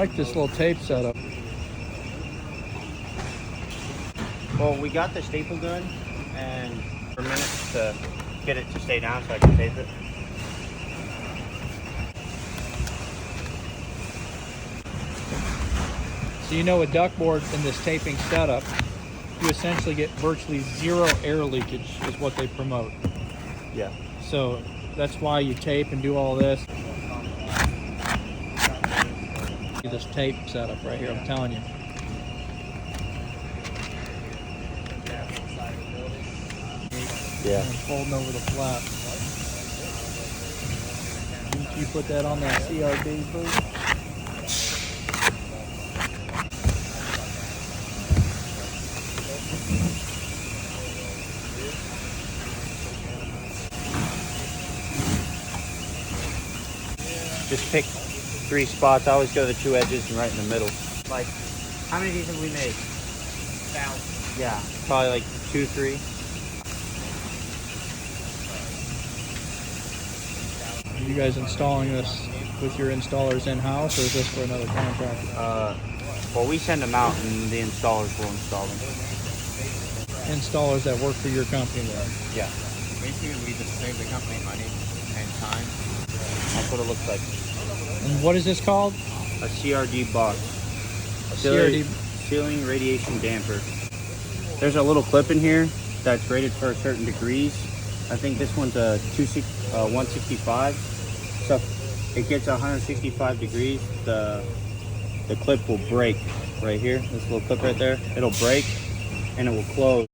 like this little tape setup. Well, we got the staple gun, and for minutes to get it to stay down so I can tape it. So you know, with ductboard in this taping setup, you essentially get virtually zero air leakage is what they promote. Yeah. So that's why you tape and do all this. This tape setup right here, I'm telling you. Yeah. And folding over the flap. You put that on that CRD, please. Just pick 3 spots. I always go to the 2 edges and right in the middle. Like, how many of these have we made? 1,000. Yeah, probably like 2, 3. Are you guys installing this with your installers in-house, or is this for another contractor? Well, we send them out and the installers will install them. Installers that work for your company then? Yeah. Basically, we just save the company money and time. That's what it looks like. And what is this called? A CRD box. CRD. Ceiling radiation damper. There's a little clip in here that's rated for certain degrees. I think this one's a 165. So if it gets 165 degrees, the clip will break right here. This little clip right there, it'll break and it will close.